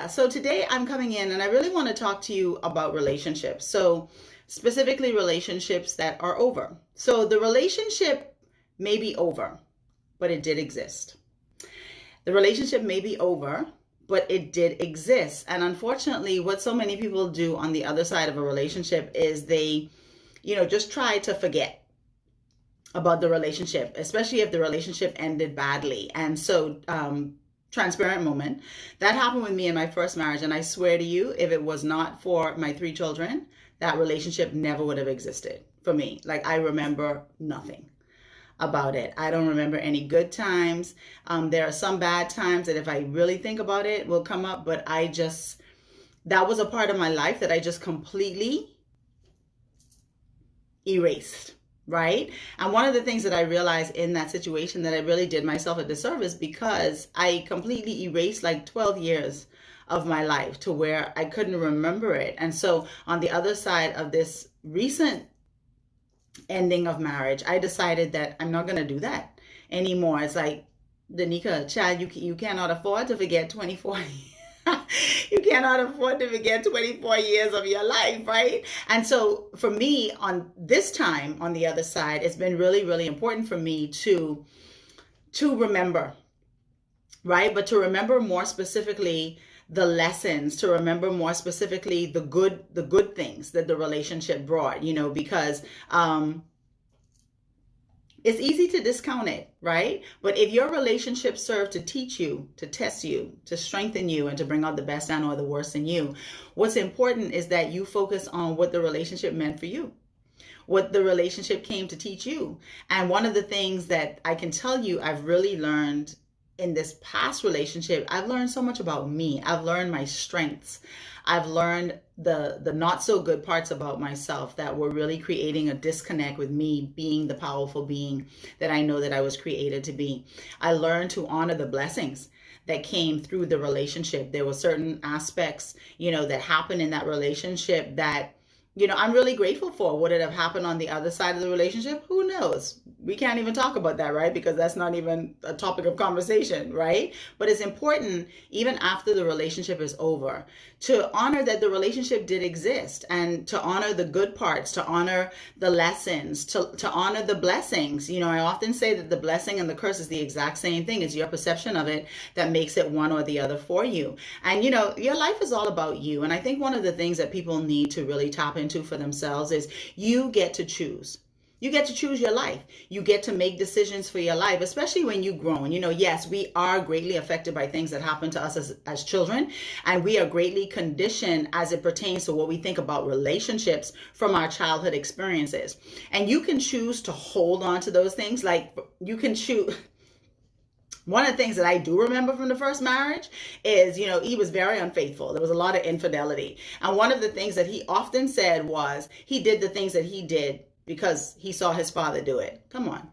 So today I'm coming in and I really want to talk to you about relationships. So, specifically, relationships that are over. So, the relationship may be over, but it did exist. The relationship may be over, but it did exist. And unfortunately, what so many people do on the other side of a relationship is they, just try to forget about the relationship, especially if the relationship ended badly. And so, transparent moment, that happened with me in my first marriage. And I swear to you, if it was not for my 3 children, that relationship never would have existed for me. Like, I remember nothing about it. I don't remember any good times. There are some bad times that if I really think about it will come up, but that was a part of my life that I just completely erased. Right? And one of the things that I realized in that situation that I really did myself a disservice, because I completely erased like 12 years of my life to where I couldn't remember it. And so on the other side of this recent ending of marriage, I decided that I'm not going to do that anymore. It's like, Denika, child, you cannot afford to forget 24 you cannot afford to forget 24 years of your life, right? And so for me, on this time on the other side, it's been really, really important for me to remember, right? But to remember more specifically the lessons, to remember more specifically the good things that the relationship brought, because it's easy to discount it, right? But if your relationship served to teach you, to test you, to strengthen you, and to bring out the best and or the worst in you, what's important is that you focus on what the relationship meant for you, what the relationship came to teach you. And one of the things that I can tell you I've really learned in this past relationship, I've learned so much about me. I've learned my strengths. I've learned the not so good parts about myself that were really creating a disconnect with me being the powerful being that I know that I was created to be. I learned to honor the blessings that came through the relationship. There were certain aspects, that happened in that relationship that, I'm really grateful for. Would it have happened on the other side of the relationship? Who knows? We can't even talk about that, right? Because that's not even a topic of conversation, right? But it's important, even after the relationship is over, to honor that the relationship did exist and to honor the good parts, to honor the lessons, to honor the blessings. I often say that the blessing and the curse is the exact same thing. It's your perception of it that makes it one or the other for you. And, your life is all about you. And I think one of the things that people need to really tap into for themselves is you get to choose. You get to choose your life. You get to make decisions for your life, especially when you've grown. Yes, we are greatly affected by things that happen to us as children, and we are greatly conditioned as it pertains to what we think about relationships from our childhood experiences. And you can choose to hold on to those things. Like, you can choose. One of the things that I do remember from the first marriage is, he was very unfaithful. There was a lot of infidelity. And one of the things that he often said was he did the things that he did because he saw his father do it. Come on.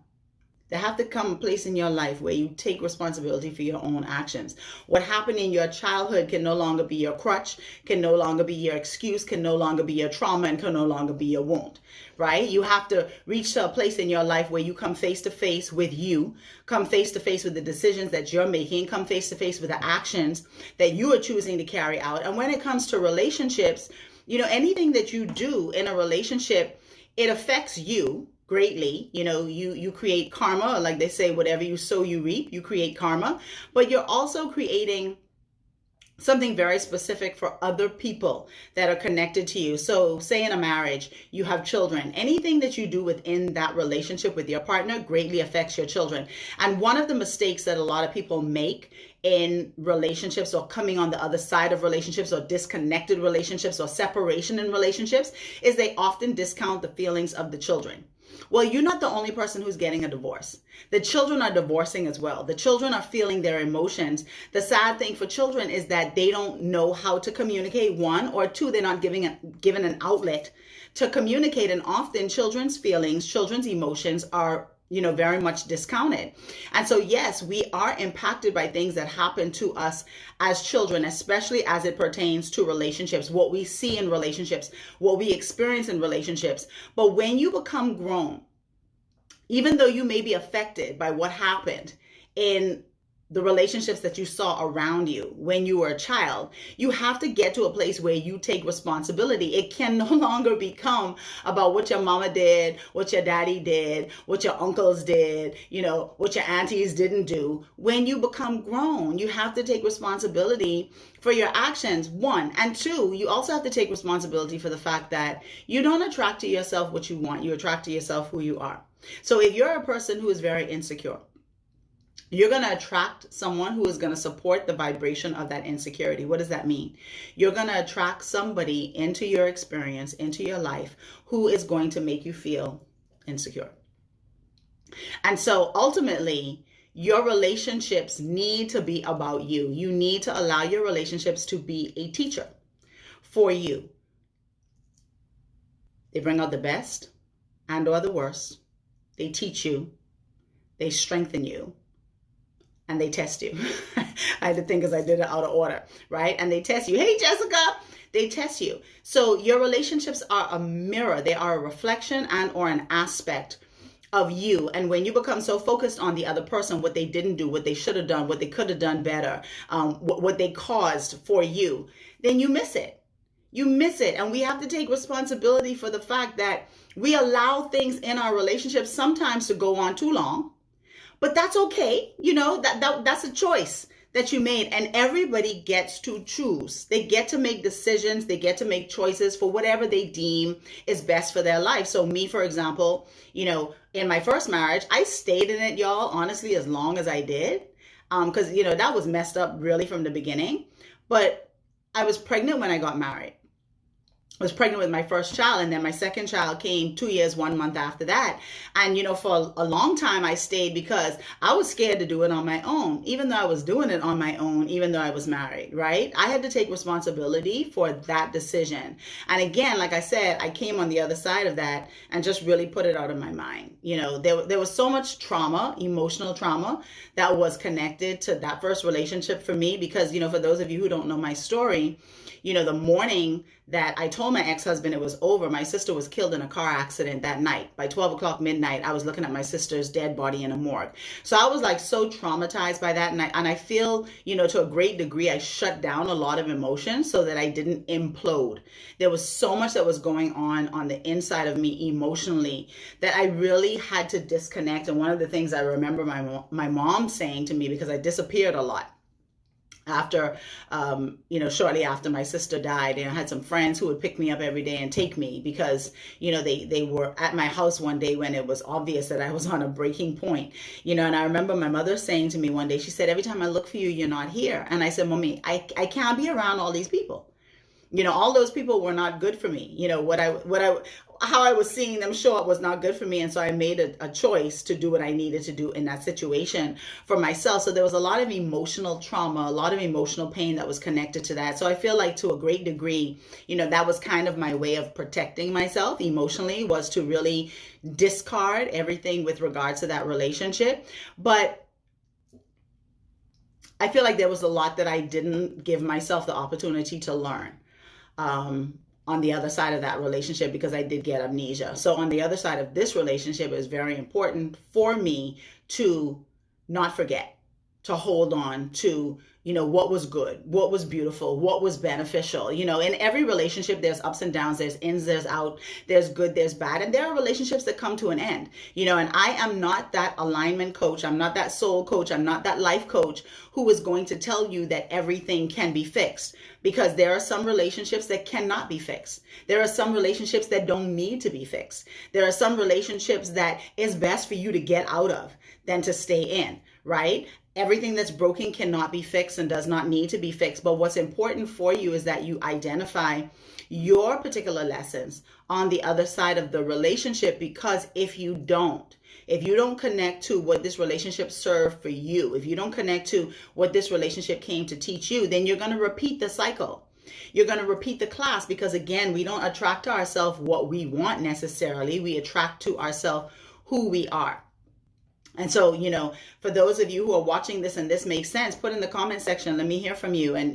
There have to come a place in your life where you take responsibility for your own actions. What happened in your childhood can no longer be your crutch, can no longer be your excuse, can no longer be your trauma, and can no longer be your wound, right? You have to reach to a place in your life where you come face to face with you, come face to face with the decisions that you're making, come face to face with the actions that you are choosing to carry out. And when it comes to relationships, anything that you do in a relationship, it affects you greatly. You create karma, like they say, whatever you sow, you reap. You create karma, but you're also creating something very specific for other people that are connected to you. So say in a marriage, you have children. Anything that you do within that relationship with your partner greatly affects your children. And one of the mistakes that a lot of people make in relationships, or coming on the other side of relationships, or disconnected relationships, or separation in relationships, is they often discount the feelings of the children. Well, you're not the only person who's getting a divorce. The children are divorcing as well. The children are feeling their emotions. The sad thing for children is that they don't know how to communicate, one, or two, they're not given an outlet to communicate. And often children's feelings, children's emotions are very much discounted. And so, yes, we are impacted by things that happen to us as children, especially as it pertains to relationships, what we see in relationships, what we experience in relationships. But when you become grown, even though you may be affected by what happened in the relationships that you saw around you when you were a child, you have to get to a place where you take responsibility. It can no longer become about what your mama did, what your daddy did, what your uncles did, what your aunties didn't do. When you become grown, you have to take responsibility for your actions, one. And two, you also have to take responsibility for the fact that you don't attract to yourself what you want. You attract to yourself who you are. So if you're a person who is very insecure, you're going to attract someone who is going to support the vibration of that insecurity. What does that mean? You're going to attract somebody into your experience, into your life, who is going to make you feel insecure. And so ultimately, your relationships need to be about you. You need to allow your relationships to be a teacher for you. They bring out the best and or the worst. They teach you. They strengthen you. And they test you. I had to think because I did it out of order, right? And they test you. Hey, Jessica, they test you. So your relationships are a mirror. They are a reflection and or an aspect of you. And when you become so focused on the other person, what they didn't do, what they should have done, what they could have done better, what they caused for you, then you miss it. You miss it. And we have to take responsibility for the fact that we allow things in our relationships sometimes to go on too long. But that's okay. That's a choice that you made, and everybody gets to choose. They get to make decisions. They get to make choices for whatever they deem is best for their life. So me, for example, in my first marriage, I stayed in it, y'all, honestly, as long as I did. Because, that was messed up really from the beginning. But I was pregnant when I got married. I was pregnant with my first child, and then my second child came 2 years, 1 month after that. And, for a long time I stayed because I was scared to do it on my own, even though I was doing it on my own, even though I was married, right? I had to take responsibility for that decision. And again, like I said, I came on the other side of that and just really put it out of my mind. There was so much trauma, emotional trauma, that was connected to that first relationship for me because, for those of you who don't know my story, the morning that I told my ex-husband it was over, my sister was killed in a car accident that night. By 12 o'clock midnight, I was looking at my sister's dead body in a morgue. So I was like so traumatized by that. And I feel, to a great degree, I shut down a lot of emotions so that I didn't implode. There was so much that was going on the inside of me emotionally that I really had to disconnect. And one of the things I remember my mom saying to me, because I disappeared a lot, after, shortly after my sister died, and I had some friends who would pick me up every day and take me because, they were at my house one day when it was obvious that I was on a breaking point, and I remember my mother saying to me one day, she said, every time I look for you, you're not here. And I said, Mommy, I can't be around all these people. All those people were not good for me. How I was seeing them show up was not good for me. And so I made a choice to do what I needed to do in that situation for myself. So there was a lot of emotional trauma, a lot of emotional pain that was connected to that. So I feel like to a great degree, that was kind of my way of protecting myself emotionally, was to really discard everything with regards to that relationship. But I feel like there was a lot that I didn't give myself the opportunity to learn on the other side of that relationship because I did get amnesia. So on the other side of this relationship, it was very important for me to not forget, to hold on to, what was good, what was beautiful, what was beneficial. In every relationship, there's ups and downs, there's ins, there's out, there's good, there's bad. And there are relationships that come to an end, and I am not that alignment coach. I'm not that soul coach. I'm not that life coach who is going to tell you that everything can be fixed, because there are some relationships that cannot be fixed. There are some relationships that don't need to be fixed. There are some relationships that is best for you to get out of than to stay in, right? Everything that's broken cannot be fixed and does not need to be fixed. But what's important for you is that you identify your particular lessons on the other side of the relationship, because if you don't connect to what this relationship served for you, if you don't connect to what this relationship came to teach you, then you're going to repeat the cycle. You're going to repeat the class, because again, we don't attract to ourselves what we want necessarily. We attract to ourselves who we are. And so, for those of you who are watching this and this makes sense, put in the comment section, let me hear from you. And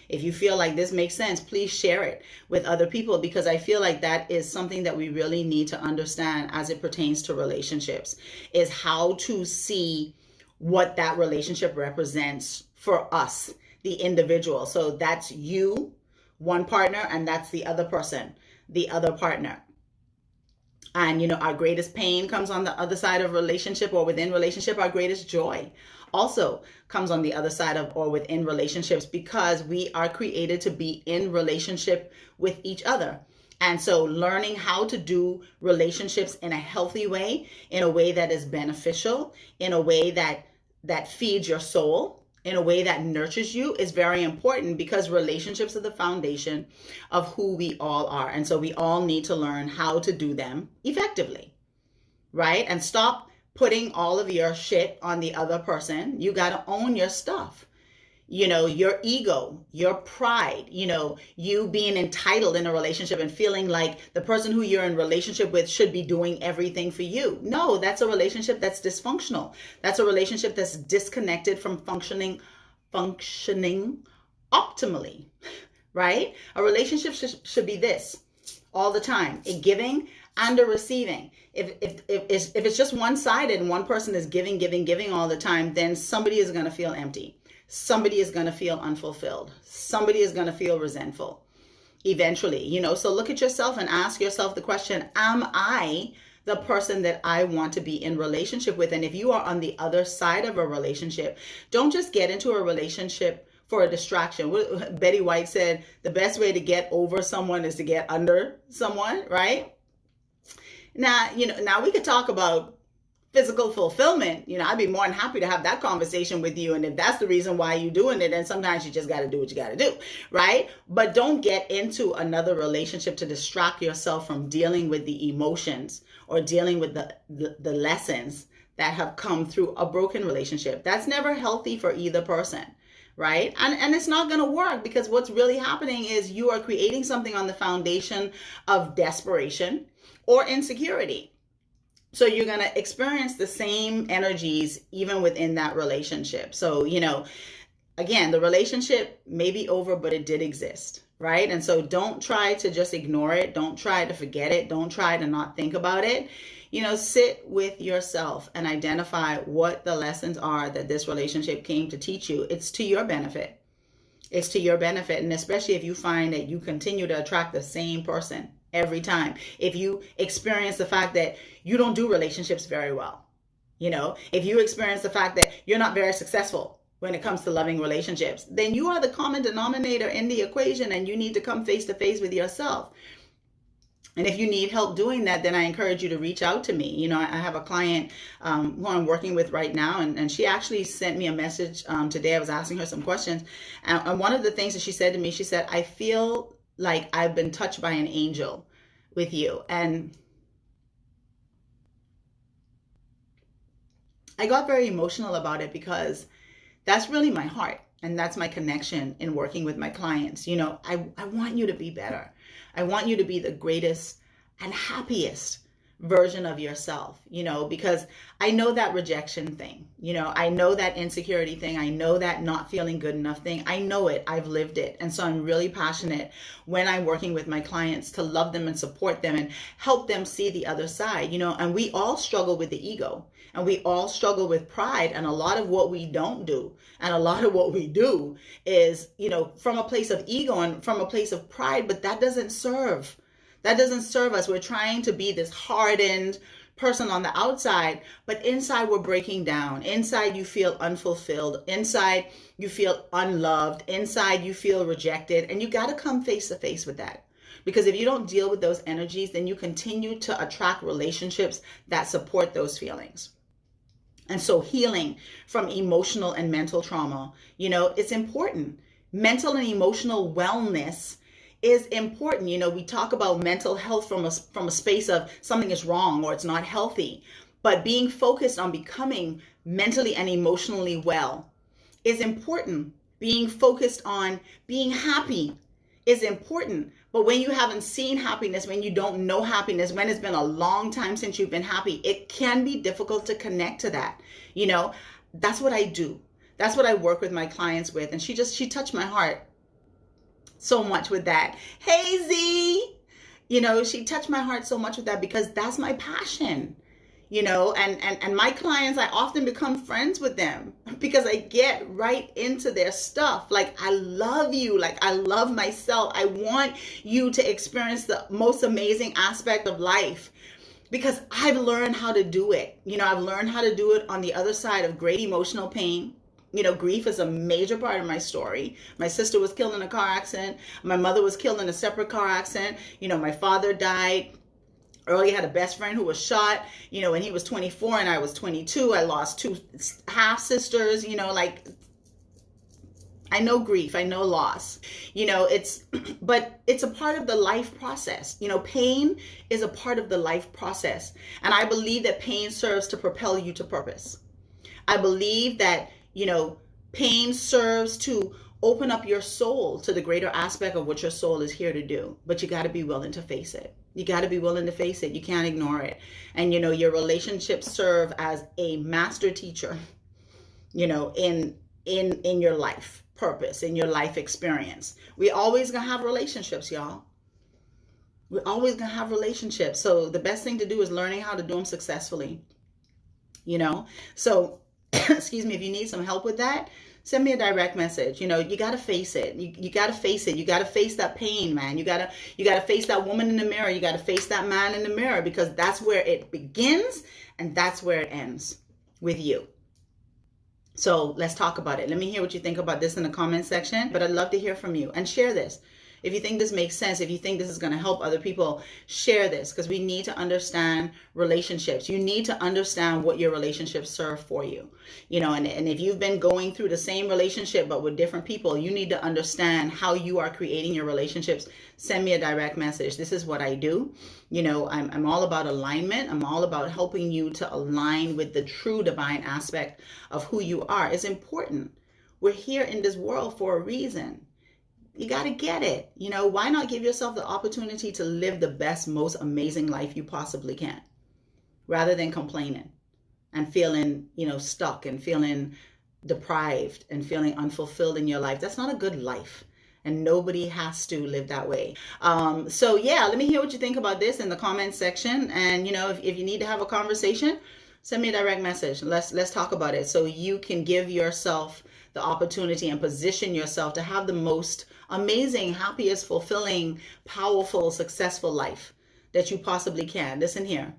if you feel like this makes sense, please share it with other people, because I feel like that is something that we really need to understand as it pertains to relationships, is how to see what that relationship represents for us, the individual. So that's you, one partner, and that's the other person, the other partner. And, our greatest pain comes on the other side of relationship or within relationship. Our greatest joy also comes on the other side of or within relationships, because we are created to be in relationship with each other. And so learning how to do relationships in a healthy way, in a way that is beneficial, in a way that feeds your soul, in a way that nurtures you, is very important, because relationships are the foundation of who we all are. And so we all need to learn how to do them effectively, right? And stop putting all of your shit on the other person. You got to own your stuff. Your ego, your pride, you being entitled in a relationship and feeling like the person who you're in relationship with should be doing everything for you. No, that's a relationship that's dysfunctional. That's a relationship that's disconnected from functioning optimally, right? A relationship should be this all the time, a giving and a receiving. If it's just one-sided and one person is giving all the time, then somebody is going to feel empty. Somebody is going to feel unfulfilled. Somebody is going to feel resentful eventually, So look at yourself and ask yourself the question, am I the person that I want to be in relationship with? And if you are on the other side of a relationship, don't just get into a relationship for a distraction. Betty White said, the best way to get over someone is to get under someone, right? Now we could talk about physical fulfillment. I'd be more than happy to have that conversation with you. And if that's the reason why you're doing it, then sometimes you just got to do what you got to do, right? But don't get into another relationship to distract yourself from dealing with the emotions or dealing with the lessons that have come through a broken relationship. That's never healthy for either person, right? And it's not going to work, because what's really happening is you are creating something on the foundation of desperation or insecurity. So you're going to experience the same energies even within that relationship. So, again, the relationship may be over, but it did exist, right? And so don't try to just ignore it. Don't try to forget it. Don't try to not think about it. Sit with yourself and identify what the lessons are that this relationship came to teach you. It's to your benefit. It's to your benefit. And especially if you find that you continue to attract the same person every time. If you experience the fact that you don't do relationships very well, if you experience the fact that you're not very successful when it comes to loving relationships, then you are the common denominator in the equation, and you need to come face to face with yourself. And if you need help doing that, then I encourage you to reach out to me. I have a client who I'm working with right now, and she actually sent me a message today. I was asking her some questions. And one of the things that she said to me, she said, I feel like I've been touched by an angel with you. And I got very emotional about it, because that's really my heart, and that's my connection in working with my clients. I want you to be better. I want you to be the greatest and happiest version of yourself, because I know that rejection thing, I know that insecurity thing. I know that not feeling good enough thing. I know it. I've lived it. And so I'm really passionate when I'm working with my clients to love them and support them and help them see the other side, and we all struggle with the ego, and we all struggle with pride. And a lot of what we don't do, and a lot of what we do is, from a place of ego and from a place of pride, but that doesn't serve. That doesn't serve us. We're trying to be this hardened person on the outside, but inside we're breaking down. Inside you feel unfulfilled. Inside you feel unloved. Inside you feel rejected. And you got to come face to face with that. Because if you don't deal with those energies, then you continue to attract relationships that support those feelings. And so healing from emotional and mental trauma, it's important. Mental and emotional wellness is important. We talk about mental health from a space of something is wrong or it's not healthy, but being focused on becoming mentally and emotionally well is important. Being focused on being happy is important. But when you haven't seen happiness, when you don't know happiness, when it's been a long time since you've been happy, it can be difficult to connect to that. That's what I do. That's what I work with my clients with. And she touched my heart so much with that. Hey, Z, she touched my heart so much with that, because that's my passion. and my clients, I often become friends with them because I get right into their stuff. Like, I love you. Like, I love myself. I want you to experience the most amazing aspect of life because I've learned how to do it. I've learned how to do it on the other side of great emotional pain. Grief is a major part of my story. My sister was killed in a car accident. My mother was killed in a separate car accident. My father died early. Had a best friend who was shot, when he was 24 and I was 22. I lost 2 half sisters, I know grief, I know loss, but it's a part of the life process. Pain is a part of the life process. And I believe that pain serves to propel you to purpose. I believe that, pain serves to open up your soul to the greater aspect of what your soul is here to do. But you got to be willing to face it. You got to be willing to face it. You can't ignore it. And, your relationships serve as a master teacher, in your life purpose, in your life experience. We always going to have relationships, y'all. We're always going to have relationships. So the best thing to do is learning how to do them successfully, So, excuse me, if you need some help with that, send me a direct message. You got to face it. You got to face it. You got to face that pain, man. You got to face that woman in the mirror. You got to face that man in the mirror, because that's where it begins and that's where it ends with you. So let's talk about it. Let me hear what you think about this in the comment section, but I'd love to hear from you, and share this. If you think this makes sense, if you think this is going to help other people, share this, because we need to understand relationships. You need to understand what your relationships serve for you. And if you've been going through the same relationship but with different people, you need to understand how you are creating your relationships. Send me a direct message. This is what I do. I'm all about alignment. I'm all about helping you to align with the true divine aspect of who you are. It's important. We're here in this world for a reason. You got to get it. Why not give yourself the opportunity to live the best, most amazing life you possibly can, rather than complaining and feeling, stuck and feeling deprived and feeling unfulfilled in your life. That's not a good life. And nobody has to live that way. So yeah, let me hear what you think about this in the comment section. And, if you need to have a conversation, send me a direct message. Let's talk about it, so you can give yourself the opportunity and position yourself to have the most amazing, happiest, fulfilling, powerful, successful life that you possibly can. Listen here.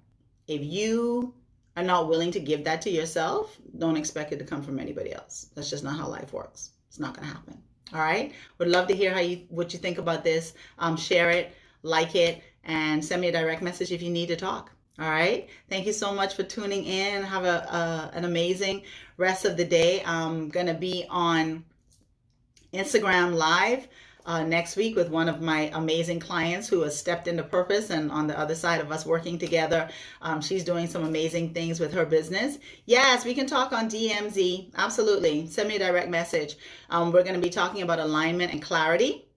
If you are not willing to give that to yourself, don't expect it to come from anybody else. That's just not how life works. It's not going to happen. All right. Would love to hear what you think about this. Share it, like it, and send me a direct message if you need to talk. All right. Thank you so much for tuning in. Have an amazing rest of the day. I'm going to be on Instagram Live next week with one of my amazing clients who has stepped into purpose, and on the other side of us working together, she's doing some amazing things with her business. Yes, we can talk on DMZ. Absolutely. Send me a direct message. We're going to be talking about alignment and clarity.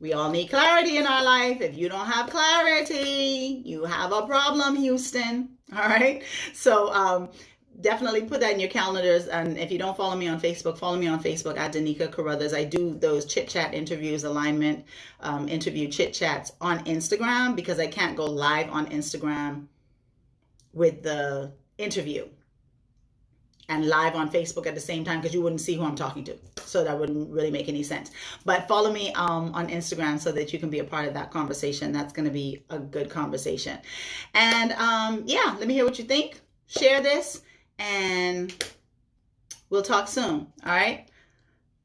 We all need clarity in our life. If you don't have clarity, you have a problem, Houston. All right. So definitely put that in your calendars. And if you don't follow me on Facebook, follow me on Facebook at Denika Carothers. I do those chit chat interviews, alignment interview chit chats on Instagram, because I can't go live on Instagram with the interview and live on Facebook at the same time, because you wouldn't see who I'm talking to. So that wouldn't really make any sense. But follow me on Instagram so that you can be a part of that conversation. That's going to be a good conversation. And yeah, let me hear what you think. Share this, and we'll talk soon. All right.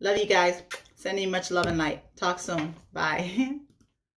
Love you guys. Sending you much love and light. Talk soon. Bye.